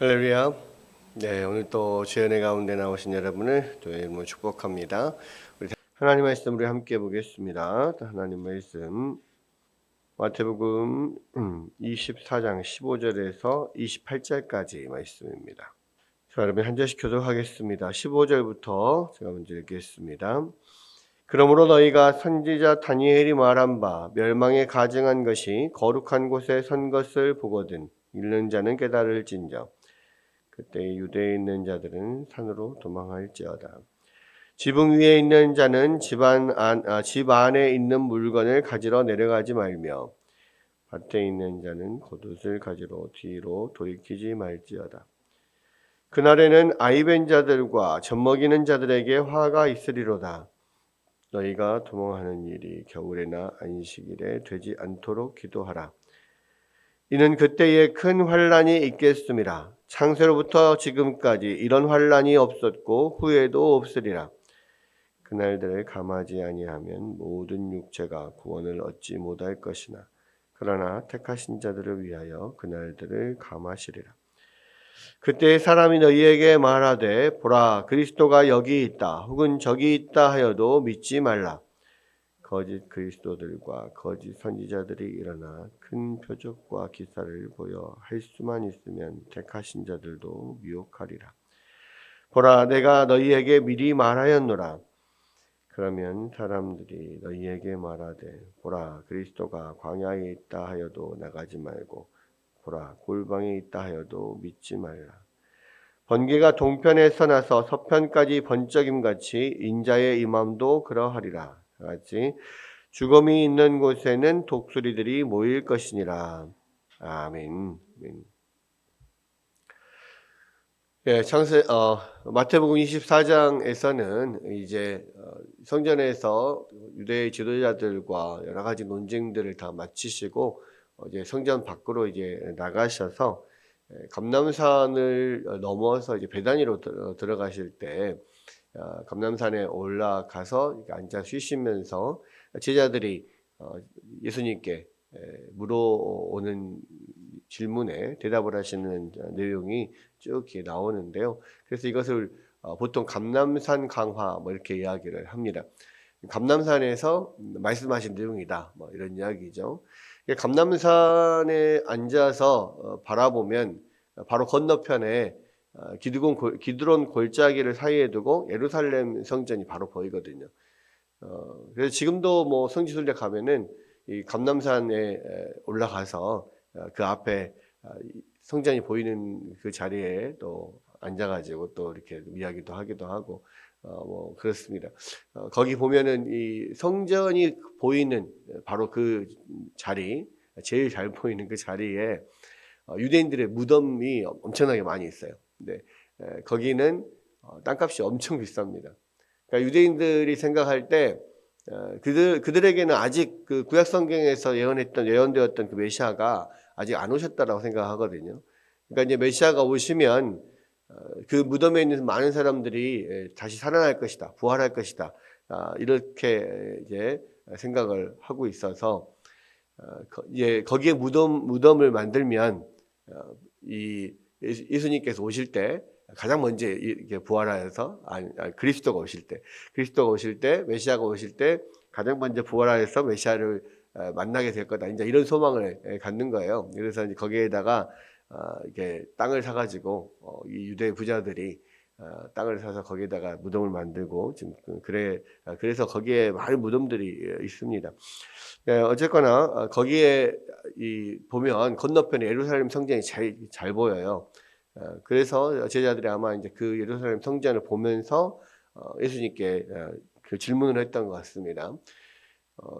할렐루야. 네, 오늘 또 주연의 가운데 나오신 여러분을 또 이름으로 축복합니다. 우리 하나님 말씀 우리 함께 보겠습니다. 하나님 말씀 마태복음 24장 15절에서 28절까지 말씀입니다. 자, 여러분 한 절씩 교독하겠습니다. 15절부터 제가 먼저 읽겠습니다. 그러므로 너희가 선지자 다니엘이 말한 바 멸망에 가증한 것이 거룩한 곳에 선 것을 보거든 읽는 자는 깨달을진저. 그때 유대에 있는 자들은 산으로 도망할지어다. 지붕 위에 있는 자는 집 안에 있는 물건을 가지러 내려가지 말며 밭에 있는 자는 겉옷을 가지러 뒤로 돌이키지 말지어다. 그날에는 아이벤 자들과 젖먹이는 자들에게 화가 있으리로다. 너희가 도망하는 일이 겨울에나 안식일에 되지 않도록 기도하라. 이는 그때에 큰 환란이 있겠음이라. 창세로부터 지금까지 이런 환란이 없었고 후에도 없으리라. 그날들을 감하지 아니하면 모든 육체가 구원을 얻지 못할 것이나 그러나 택하신 자들을 위하여 그날들을 감하시리라. 그때 사람이 너희에게 말하되 보라 그리스도가 여기 있다 혹은 저기 있다 하여도 믿지 말라. 거짓 그리스도들과 거짓 선지자들이 일어나 큰 표적과 기사를 보여 할 수만 있으면 택하신 자들도 미혹하리라. 보라 내가 너희에게 미리 말하였노라. 그러면 사람들이 너희에게 말하되 보라 그리스도가 광야에 있다 하여도 나가지 말고 보라 골방에 있다 하여도 믿지 말라. 번개가 동편에서 나서 서편까지 번쩍임같이 인자의 임함도 그러하리라. 같이 죽음이 있는 곳에는 독수리들이 모일 것이니라. 아멘. 예, 마태복음 24장에서는 이제 성전에서 유대 지도자들과 여러 가지 논쟁들을 다 마치시고 이제 성전 밖으로 이제 나가셔서 감람산을 넘어서 이제 베다니로 들어가실 때 감람산에 올라가서 앉아 쉬시면서 제자들이 예수님께 물어오는 질문에 대답을 하시는 내용이 쭉 나오는데요. 그래서 이것을 보통 감람산 강화 뭐 이렇게 이야기를 합니다. 감람산에서 말씀하신 내용이다. 뭐 이런 이야기죠. 감람산에 앉아서 바라보면 바로 건너편에 기드론 골짜기를 사이에 두고 예루살렘 성전이 바로 보이거든요. 그래서 지금도 뭐 성지순례 가면은 이 감람산에 올라가서 그 앞에 성전이 보이는 그 자리에 또 앉아가지고 또 이렇게 이야기도 하기도 하고 뭐 그렇습니다. 거기 보면은 이 성전이 보이는 바로 그 자리, 제일 잘 보이는 그 자리에 유대인들의 무덤이 엄청나게 많이 있어요. 근데 거기는 땅값이 엄청 비쌉니다. 그러니까 유대인들이 생각할 때 그들에게는 아직 그 구약 성경에서 예언되었던 그 메시아가 아직 안 오셨다라고 생각하거든요. 그러니까 이제 메시아가 오시면 그 무덤에 있는 많은 사람들이 다시 살아날 것이다, 부활할 것이다, 이렇게 이제 생각을 하고 있어서 이제 거기에 무덤을 만들면 이 예수님께서 오실 때 가장 먼저 이렇게 부활하여서 그리스도가 오실 때 메시아가 오실 때 가장 먼저 부활하여서 메시아를 만나게 될 거다. 이제 이런 소망을 갖는 거예요. 그래서 이제 거기에다가 이렇게 땅을 사가지고 이 유대 부자들이 땅을 사서 거기에다가 무덤을 만들고 지금 그래서 거기에 많은 무덤들이 있습니다. 어쨌거나 거기에 보면 건너편에 예루살렘 성전이 잘 보여요. 그래서 제자들이 아마 이제 그 예루살렘 성전을 보면서 예수님께 그 질문을 했던 것 같습니다.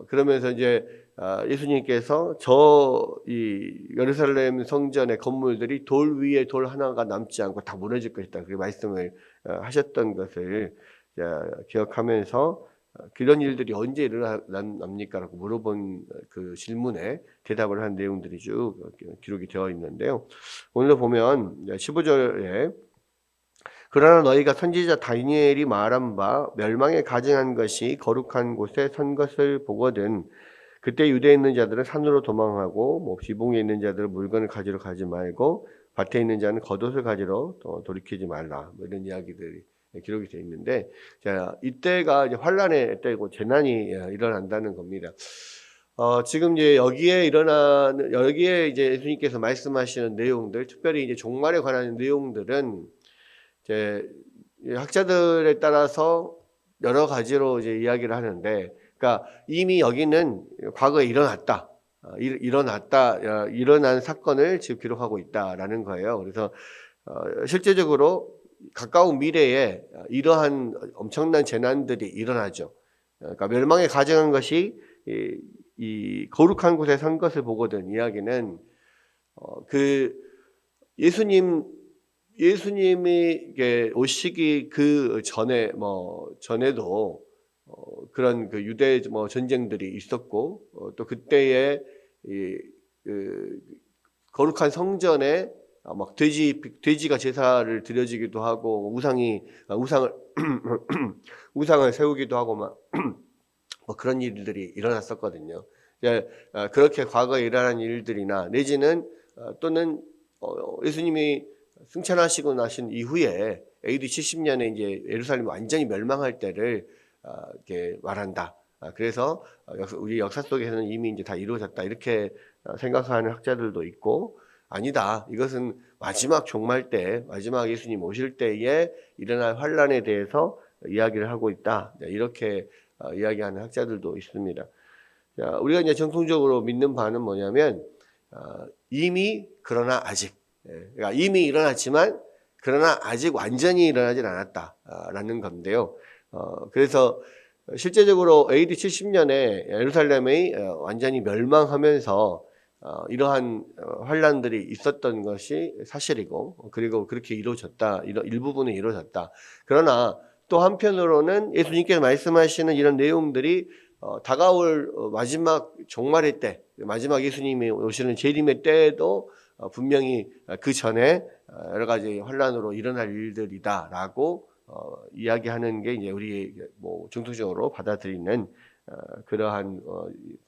그러면서 이제 예수님께서 이 예루살렘 성전의 건물들이 돌 위에 돌 하나가 남지 않고 다 무너질 것이다. 그 말씀을 하셨던 것을 기억하면서 그런 일들이 언제 일어납니까라고 물어본 그 질문에 대답을 한 내용들이 쭉 기록이 되어 있는데요. 오늘 보면 15절에 그러나 너희가 선지자 다니엘이 말한 바 멸망에 가증한 것이 거룩한 곳에 선 것을 보거든 그때 유대에 있는 자들은 산으로 도망하고 지붕에 있는 자들은 물건을 가지러 가지 말고 밭에 있는 자는 겉옷을 가지러 돌이키지 말라. 뭐 이런 이야기들이 기록이 되어 있는데, 자, 이때가 이제 환란의 때고 재난이 일어난다는 겁니다. 지금 이제 여기에 이제 예수님께서 말씀하시는 내용들, 특별히 이제 종말에 관한 내용들은 이제 학자들에 따라서 여러 가지로 이제 이야기를 하는데, 그러니까 이미 여기는 과거에 일어난 사건을 지금 기록하고 있다라는 거예요. 그래서 실제적으로 가까운 미래에 이러한 엄청난 재난들이 일어나죠. 그러니까 멸망에 가증한 것이 이 거룩한 곳에 산 것을 보거든. 이야기는 그 예수님이 오시기 그 전에 전에도 그런 그 유대 전쟁들이 있었고, 또 그때에 그 거룩한 성전에 막 돼지가 제사를 드려지기도 하고 우상을 세우기도 하고 막 뭐 그런 일들이 일어났었거든요. 그렇게 과거에 일어난 일들이나 내지는 또는 예수님이 승천하시고 나신 이후에 AD 70년에 이제 예루살렘이 완전히 멸망할 때를 이렇게 말한다. 그래서 우리 역사 속에서는 이미 이제 다 이루어졌다 이렇게 생각하는 학자들도 있고, 아니다. 이것은 마지막 종말 때, 마지막 예수님 오실 때에 일어날 환란에 대해서 이야기를 하고 있다. 이렇게 이야기하는 학자들도 있습니다. 자, 우리가 이제 정통적으로 믿는 바는 뭐냐면 이미 그러나 아직, 그러니까 이미 일어났지만 그러나 아직 완전히 일어나진 않았다라는 건데요. 그래서 실제적으로 AD 70년에 예루살렘이 완전히 멸망하면서 이러한 환란들이 있었던 것이 사실이고, 그리고 그렇게 이루어졌다, 일부분은 이루어졌다. 그러나 또 한편으로는 예수님께서 말씀하시는 이런 내용들이 다가올 마지막 종말의 때, 마지막 예수님이 오시는 재림의 때에도 분명히 그 전에 여러 가지 환란으로 일어날 일들이다라고 이야기하는 게 이제 우리 정통적으로 받아들이는 그러한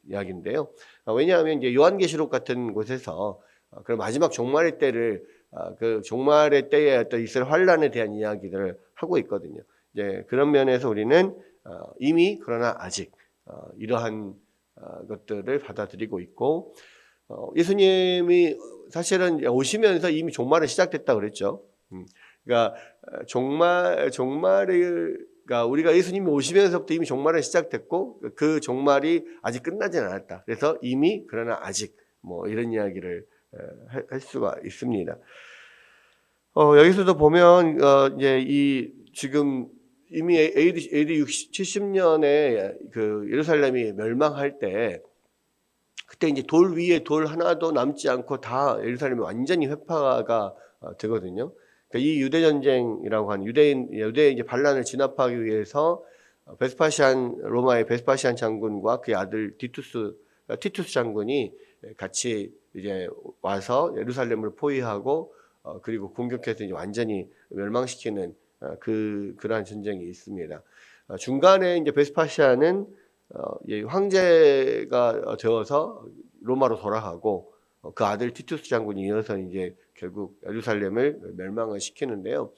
이야기인데요. 왜냐하면 이제 요한계시록 같은 곳에서 그런 마지막 종말의 때를 그 종말의 때에 어떤 있을 환란에 대한 이야기들을 하고 있거든요. 이제 그런 면에서 우리는 이미 그러나 아직 이러한 것들을 받아들이고 있고, 예수님이 사실은 오시면서 이미 종말은 시작됐다 그랬죠. 그러니까 그러니까 우리가 예수님이 오시면서부터 이미 종말은 시작됐고 그 종말이 아직 끝나진 않았다. 그래서 이미 그러나 아직 이런 이야기를 할 수가 있습니다. 여기서도 보면 이제 지금 이미 AD 70년에 그 예루살렘이 멸망할 때, 그때 이제 돌 위에 돌 하나도 남지 않고 다 예루살렘이 완전히 회파가 되거든요. 그러니까 이 유대 전쟁이라고 하는 유대의 이제 반란을 진압하기 위해서 로마의 베스파시안 장군과 그의 아들 티투스 장군이 같이 이제 와서 예루살렘을 포위하고 그리고 공격해서 이제 완전히 멸망시키는 그러한 전쟁이 있습니다. 중간에 이제 베스파시아는 황제가 되어서 로마로 돌아가고 그 아들 티투스 장군이 이어서 이제 결국 예루살렘을 멸망을 시키는데요.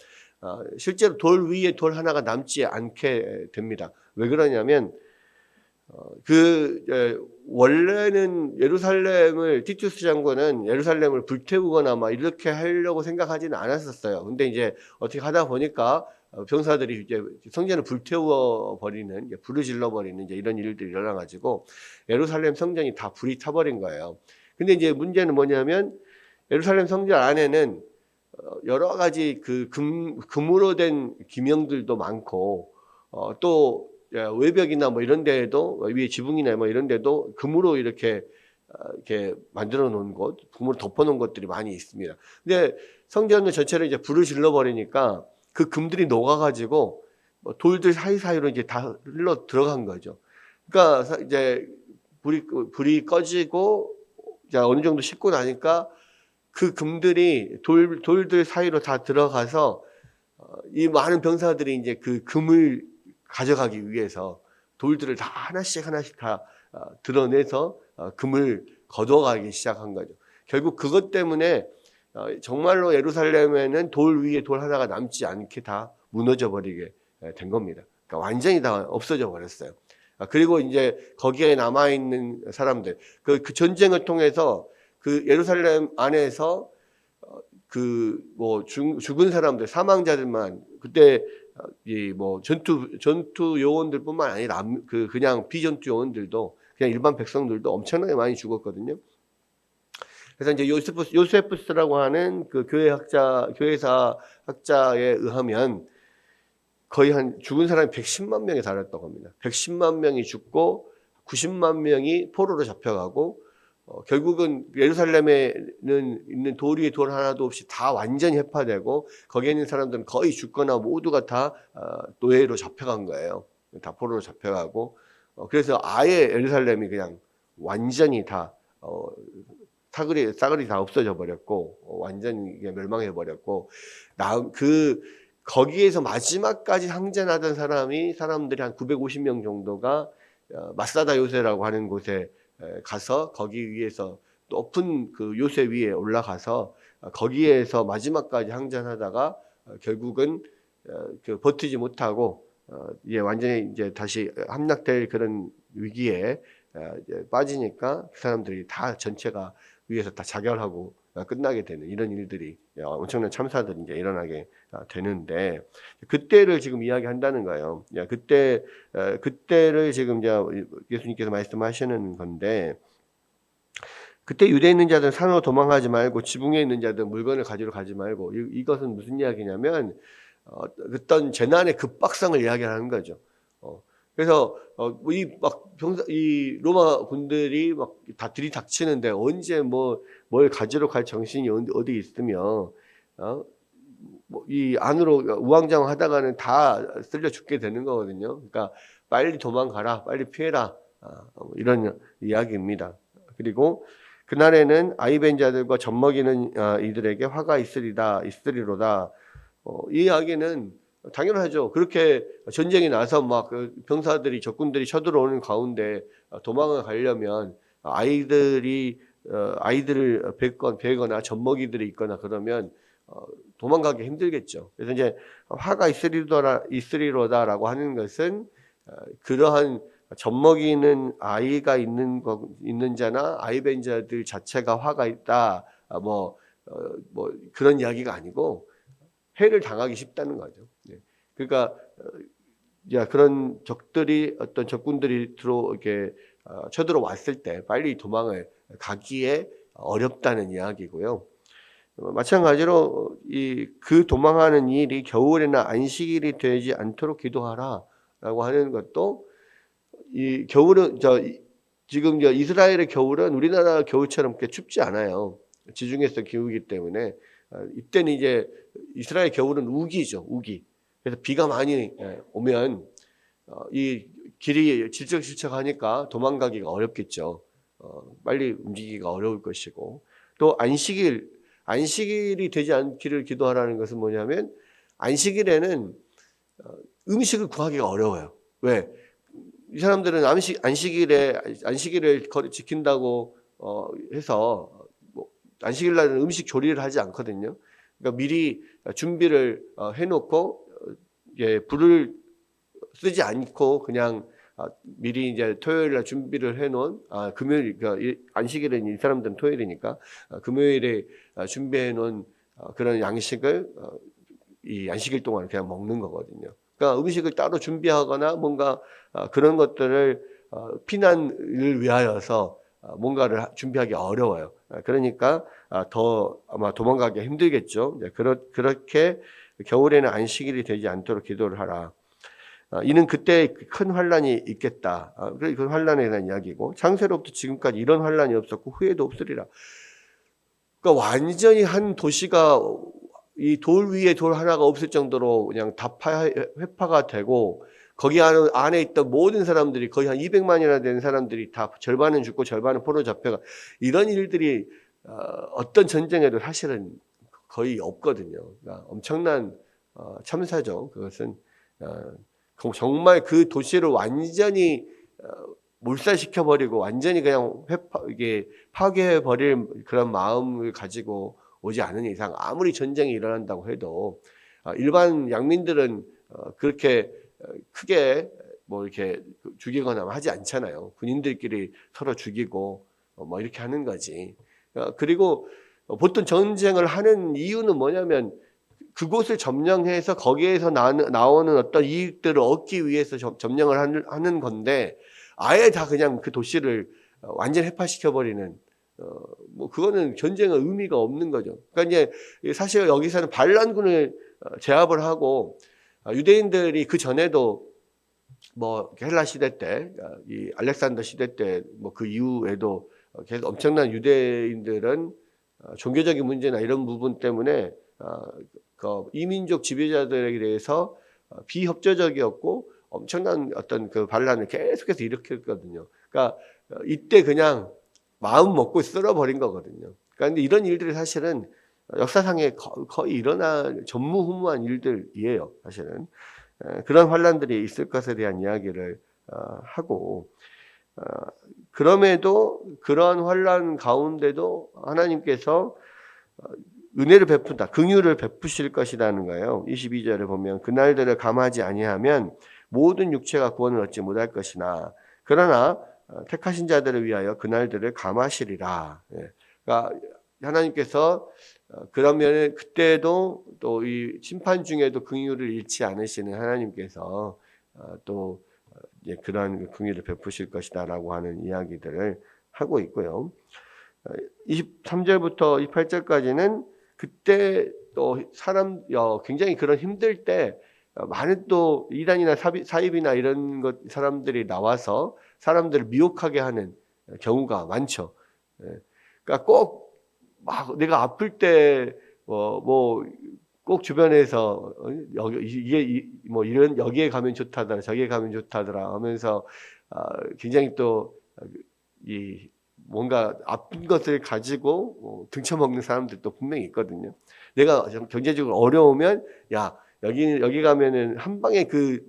실제로 돌 위에 돌 하나가 남지 않게 됩니다. 왜 그러냐면 원래는 티투스 장군은 예루살렘을 불태우거나 막 이렇게 하려고 생각하지는 않았었어요. 근데 이제 어떻게 하다 보니까 병사들이 이제 성전을 불태워 버리는, 불을 질러 버리는 이제 이런 일들이 일어나가지고 예루살렘 성전이 다 불이 타버린 거예요. 근데 이제 문제는 뭐냐면 예루살렘 성전 안에는 여러 가지 그 금으로 된 기명들도 많고, 또 외벽이나 이런 데에도 위에 지붕이나 이런 데도 금으로 이렇게 만들어 놓은 금으로 덮어 놓은 것들이 많이 있습니다. 근데 성전 전체를 이제 불을 질러 버리니까 그 금들이 녹아가지고 돌들 사이사이로 이제 다 흘러 들어간 거죠. 그러니까 이제 불이 꺼지고 이제 어느 정도 식고 나니까 그 금들이 돌들 사이로 다 들어가서 이 많은 병사들이 이제 그 금을 가져가기 위해서 돌들을 다 하나씩 다 드러내서 금을 걷어가기 시작한 거죠. 결국 그것 때문에 정말로 예루살렘에는 돌 위에 돌 하나가 남지 않게 다 무너져 버리게 된 겁니다. 그러니까 완전히 다 없어져 버렸어요. 그리고 이제 거기에 남아 있는 사람들, 그 전쟁을 통해서 그 예루살렘 안에서 그 뭐 죽은 사람들, 사망자들만 그때 이 뭐 전투 요원들뿐만 아니라 그냥 비전투 요원들도 그냥 일반 백성들도 엄청나게 많이 죽었거든요. 그래서 이제 요세푸스라고 하는 그 교회사 학자에 의하면 거의 한 죽은 사람이 110만 명에 달했다고 합니다. 110만 명이 죽고 90만 명이 포로로 잡혀가고 결국은 예루살렘에는 있는 돌 위에 돌 하나도 없이 다 완전히 해파되고 거기에 있는 사람들은 거의 죽거나 모두가 다 노예로 잡혀간 거예요. 다 포로로 잡혀가고 그래서 아예 예루살렘이 그냥 완전히 다 싸그리 다 없어져 버렸고 완전히 멸망해 버렸고 거기에서 마지막까지 항전하던 사람들이 한 950명 정도가 마사다 요새라고 하는 곳에 가서 거기 위에서 높은 그 요새 위에 올라가서 거기에서 마지막까지 항전하다가 결국은 버티지 못하고 완전히 이제 다시 함락될 그런 위기에 빠지니까 그 사람들이 다 전체가 위에서 다 자결하고 끝나게 되는 이런 일들이 엄청난 참사들이 이제 일어나게 되는데 그때를 지금 이야기한다는 거예요. 그때를 지금 이제 예수님께서 말씀하시는 건데 그때 유대에 있는 자들은 산으로 도망하지 말고 지붕에 있는 자들은 물건을 가지러 가지 말고 이것은 무슨 이야기냐면 어떤 재난의 급박성을 이야기하는 거죠. 그래서 이 로마 군들이 막 다 들이닥치는데 언제 뭘 가지러 갈 정신이 어디 있으며 이 안으로 우왕좌왕하다가는 다 쓸려 죽게 되는 거거든요. 그러니까 빨리 도망가라, 빨리 피해라 이런 이야기입니다. 그리고 그날에는 아이벤 자들과 젖먹이는 이들에게 화가 있으리로다. 이 이야기는 당연하죠. 그렇게 전쟁이 나서 막 병사들이 적군들이 쳐들어오는 가운데 도망을 가려면 아이들을 베거나 젖먹이들이 있거나 그러면 도망가기 힘들겠죠. 그래서 이제 화가 있으리로다라고 하는 것은 그러한 젖먹이는 아이가 있는 자나 아이벤 자들 자체가 화가 있다 뭐 그런 이야기가 아니고 해를 당하기 쉽다는 거죠. 그러니까 그런 어떤 적군들이 이렇게 쳐들어왔을 때 빨리 도망을 가기에 어렵다는 이야기고요. 마찬가지로 그 도망하는 일이 겨울이나 안식일이 되지 않도록 기도하라라고 하는 것도 이 겨울은 지금 이스라엘의 겨울은 우리나라 겨울처럼 그렇게 춥지 않아요. 지중해에서 기우기 때문에 이때는 이제 이스라엘 겨울은 우기죠, 우기. 그래서 비가 많이 오면 이 길이 질척질척하니까 도망가기가 어렵겠죠. 빨리 움직이기가 어려울 것이고 또 안식일이 되지 않기를 기도하라는 것은 뭐냐면 안식일에는 음식을 구하기가 어려워요. 왜? 이 사람들은 안식일을 지킨다고 해서 안식일 날은 음식 조리를 하지 않거든요. 그러니까 미리 준비를 해놓고 불을 쓰지 않고 그냥 미리 이제 토요일 날 준비를 해놓은 금요일 그러니까 안식일은 이 사람들은 토요일이니까 금요일에 준비해 놓은 그런 양식을 이 안식일 동안 그냥 먹는 거거든요. 그러니까 음식을 따로 준비하거나 뭔가 그런 것들을 피난을 위하여서 뭔가를 준비하기 어려워요. 그러니까 더 아마 도망가기 힘들겠죠. 그렇게 겨울에는 안식일이 되지 않도록 기도를 하라. 이는 그때 큰 환란이 있겠다. 그 환란에 대한 이야기고 창세로부터 지금까지 이런 환란이 없었고 후에도 없으리라. 그러니까 완전히 한 도시가 이 돌 위에 돌 하나가 없을 정도로 그냥 다 회파가 되고 거기 안에 있던 모든 사람들이 거의 한 200만이나 되는 사람들이 다 절반은 죽고 절반은 포로 잡혀가 이런 일들이 어떤 전쟁에도 사실은 거의 없거든요. 그러니까 엄청난 참사죠. 그것은 정말 그 도시를 완전히 몰살시켜버리고 완전히 그냥 이게 파괴해버릴 그런 마음을 가지고 오지 않은 이상 아무리 전쟁이 일어난다고 해도 일반 양민들은 그렇게 크게 뭐 이렇게 죽이거나 하지 않잖아요. 군인들끼리 서로 죽이고 뭐 이렇게 하는 거지. 그리고 보통 전쟁을 하는 이유는 뭐냐면 그곳을 점령해서 거기에서 나오는 어떤 이익들을 얻기 위해서 점령을 하는 건데 아예 다 그냥 그 도시를 완전 해파시켜버리는 뭐 그거는 전쟁의 의미가 없는 거죠. 그러니까 이제 사실 여기서는 반란군을 제압을 하고 유대인들이 그 전에도 뭐 헬라 시대 때, 이 알렉산더 시대 때 뭐 그 이후에도 계속 엄청난 유대인들은 종교적인 문제나 이런 부분 때문에 그 이민족 지배자들에 대해서 비협조적이었고 엄청난 어떤 그 반란을 계속해서 일으켰거든요. 그러니까 이때 그냥 마음 먹고 쓸어버린 거거든요. 그러니까 근데 이런 일들이 사실은 역사상에 거의 일어날 전무후무한 일들이에요. 사실은 그런 환란들이 있을 것에 대한 이야기를 하고 그럼에도 그러한 환란 가운데도 하나님께서 은혜를 베푼다. 긍휼을 베푸실 것이라는 거예요. 22절에 보면 그날들을 감하지 아니하면 모든 육체가 구원을 얻지 못할 것이나 그러나 택하신 자들을 위하여 그날들을 감하시리라. 그러니까 하나님께서 그러면 그때도 또 이 심판 중에도 긍휼을 잃지 않으시는 하나님께서 또 그러한 긍휼을 베푸실 것이다라고 하는 이야기들을 하고 있고요. 23절부터 28절까지는 그때 또 굉장히 그런 힘들 때 많은 또 이단이나 사입이나 이런 사람들이 나와서 사람들을 미혹하게 하는 경우가 많죠. 그러니까 꼭 막 내가 아플 때 뭐 꼭 주변에서 이게 뭐 이런 여기에 가면 좋다더라 저기에 가면 좋다더라 하면서 굉장히 또 이 뭔가 아픈 것을 가지고 등쳐먹는 사람들도 분명히 있거든요. 내가 경제적으로 어려우면 야 여기 가면은 한 방에 그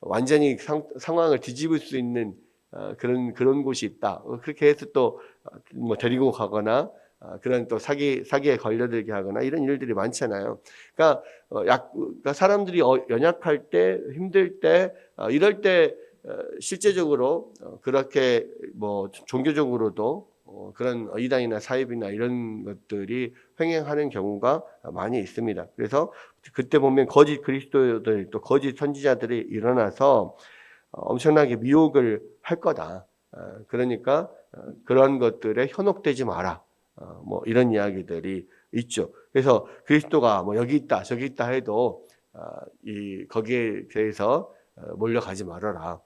완전히 상황을 뒤집을 수 있는 그런 곳이 있다. 그렇게 해서 또 뭐 데리고 가거나 그런 또 사기에 걸려들게 하거나 이런 일들이 많잖아요. 그러니까 그러니까 사람들이 연약할 때 힘들 때 이럴 때 실제적으로 그렇게 뭐 종교적으로도 그런 이단이나 사입이나 이런 것들이 횡행하는 경우가 많이 있습니다. 그래서 그때 보면 거짓 그리스도들 또 거짓 선지자들이 일어나서 엄청나게 미혹을 할 거다. 그러니까 그런 것들에 현혹되지 마라. 뭐 이런 이야기들이 있죠. 그래서 그리스도가 뭐 여기 있다 저기 있다 해도 거기에 대해서 몰려가지 말아라.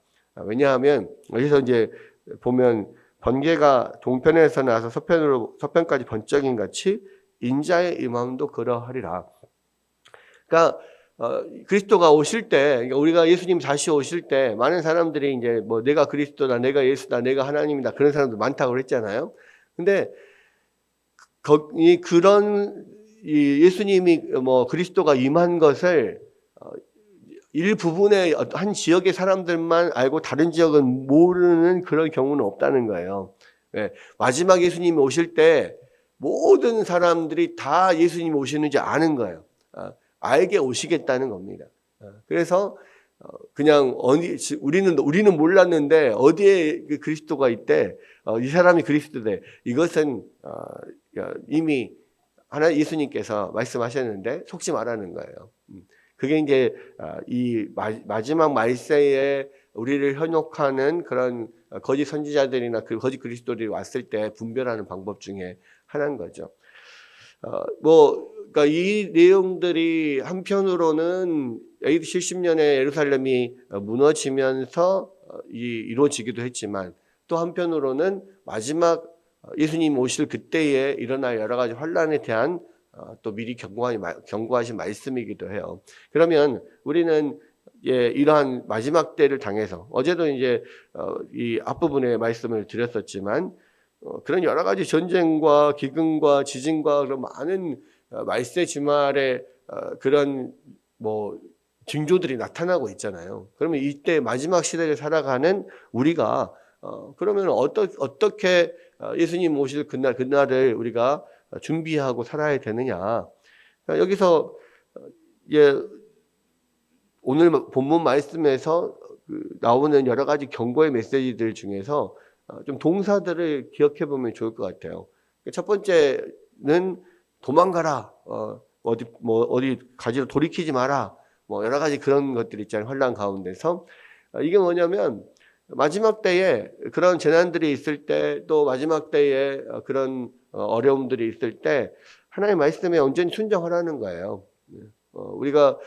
왜냐하면 여기서 이제 보면 번개가 동편에서 나서 서편까지 번쩍임 같이 인자의 임함도 그러하리라. 그러니까 그리스도가 오실 때, 그러니까 우리가 예수님 다시 오실 때 많은 사람들이 이제 뭐 내가 그리스도다, 내가 예수다, 내가 하나님이다 그런 사람들 많다고 그랬잖아요. 근데 그런 예수님이 뭐 그리스도가 임한 것을 일부분의 한 지역의 사람들만 알고 다른 지역은 모르는 그런 경우는 없다는 거예요. 마지막 예수님이 오실 때 모든 사람들이 다 예수님이 오시는지 아는 거예요. 알게 오시겠다는 겁니다. 그래서 그냥 우리는 몰랐는데 어디에 그 그리스도가 있대, 이 사람이 그리스도대. 이것은 이미 예수님께서 말씀하셨는데 속지 말라는 거예요. 그게 이제 이 마지막 말세에 우리를 현혹하는 그런 거짓 선지자들이나 그 거짓 그리스도들이 왔을 때 분별하는 방법 중에 하나인 거죠. 그러니까 이 내용들이 한편으로는 AD 70년에 예루살렘이 무너지면서 이루어지기도 했지만 또 한편으로는 마지막 예수님 오실 그때에 일어날 여러 가지 환란에 대한 또 미리 경고하신 말씀이기도 해요. 그러면 우리는 이러한 마지막 때를 당해서 어제도 이제 이 앞부분에 말씀을 드렸었지만 그런 여러 가지 전쟁과 기근과 지진과 그런 많은 말세 주말에 그런 뭐 징조들이 나타나고 있잖아요. 그러면 이때 마지막 시대를 살아가는 우리가 그러면 어떻게 예수님 오실 그날을 우리가 준비하고 살아야 되느냐. 그러니까 여기서 예, 오늘 본문 말씀에서 나오는 여러 가지 경고의 메시지들 중에서 좀 동사들을 기억해 보면 좋을 것 같아요. 첫 번째는 도망가라. 어디 가지로 돌이키지 마라. 뭐 여러 가지 그런 것들 있잖아요. 환난 가운데서. 이게 뭐냐면 마지막 때에 그런 재난들이 있을 때, 또 마지막 때에 그런 어려움들이 있을 때 하나님의 말씀에 온전히 순종하라는 거예요. 우리가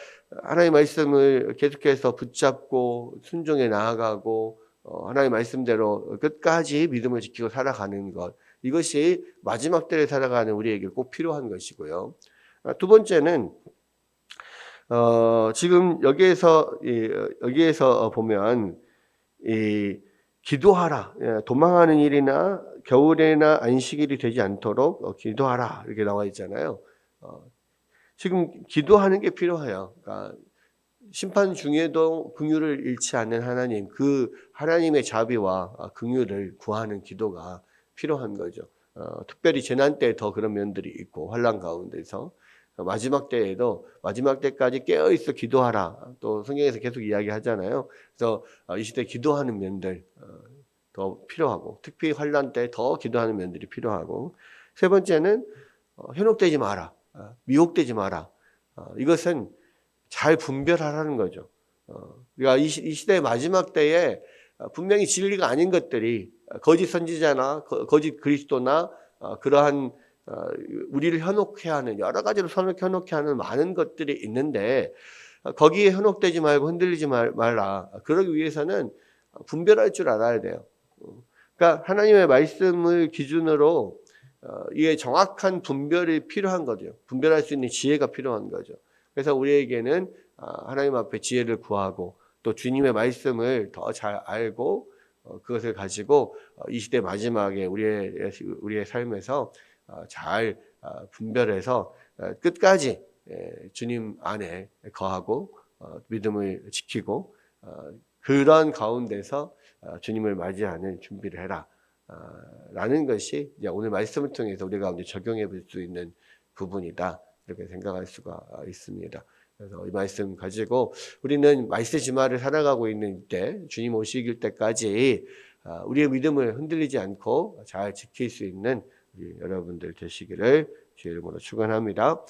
하나님의 말씀을 계속해서 붙잡고 순종해 나아가고 하나님의 말씀대로 끝까지 믿음을 지키고 살아가는 것, 이것이 마지막 때에 살아가는 우리에게 꼭 필요한 것이고요. 두 번째는 지금 여기에서 보면 이 기도하라, 도망하는 일이나 겨울에나 안식일이 되지 않도록 기도하라, 이렇게 나와 있잖아요. 지금 기도하는 게 필요해요. 그러니까 심판 중에도 긍휼을 잃지 않는 하나님, 그 하나님의 자비와 긍휼을 구하는 기도가 필요한 거죠. 특별히 재난 때 더 그런 면들이 있고, 환난 가운데서 마지막 때에도 마지막 때까지 깨어 있어 기도하라. 또 성경에서 계속 이야기하잖아요. 그래서 이 시대 기도하는 면들 더 필요하고, 특히 환난 때 더 기도하는 면들이 필요하고, 세 번째는 현혹되지 마라, 미혹되지 마라. 이것은 잘 분별하라는 거죠. 그러니까 이 시대의 마지막 때에 분명히 진리가 아닌 것들이 거짓 선지자나 거짓 그리스도나 그러한 우리를 현혹해 하는, 여러 가지로 현혹해 하는 많은 것들이 있는데, 거기에 현혹되지 말고 흔들리지 말라. 그러기 위해서는 분별할 줄 알아야 돼요. 그러니까 하나님의 말씀을 기준으로 이게 정확한 분별이 필요한 거죠. 분별할 수 있는 지혜가 필요한 거죠. 그래서 우리에게는 하나님 앞에 지혜를 구하고, 또 주님의 말씀을 더 잘 알고 그것을 가지고 이 시대 마지막에 우리의 삶에서 잘 분별해서 끝까지 주님 안에 거하고 믿음을 지키고 그런 가운데서 주님을 맞이하는 준비를 해라 라는 것이 이제 오늘 말씀을 통해서 우리 가운데 적용해 볼 수 있는 부분이다, 이렇게 생각할 수가 있습니다. 그래서 이 말씀 가지고 우리는 말세지마를 살아가고 있는 때, 주님 오시길 때까지 우리의 믿음을 흔들리지 않고 잘 지킬 수 있는 우리 여러분들 되시기를 주의 이름으로 축원합니다.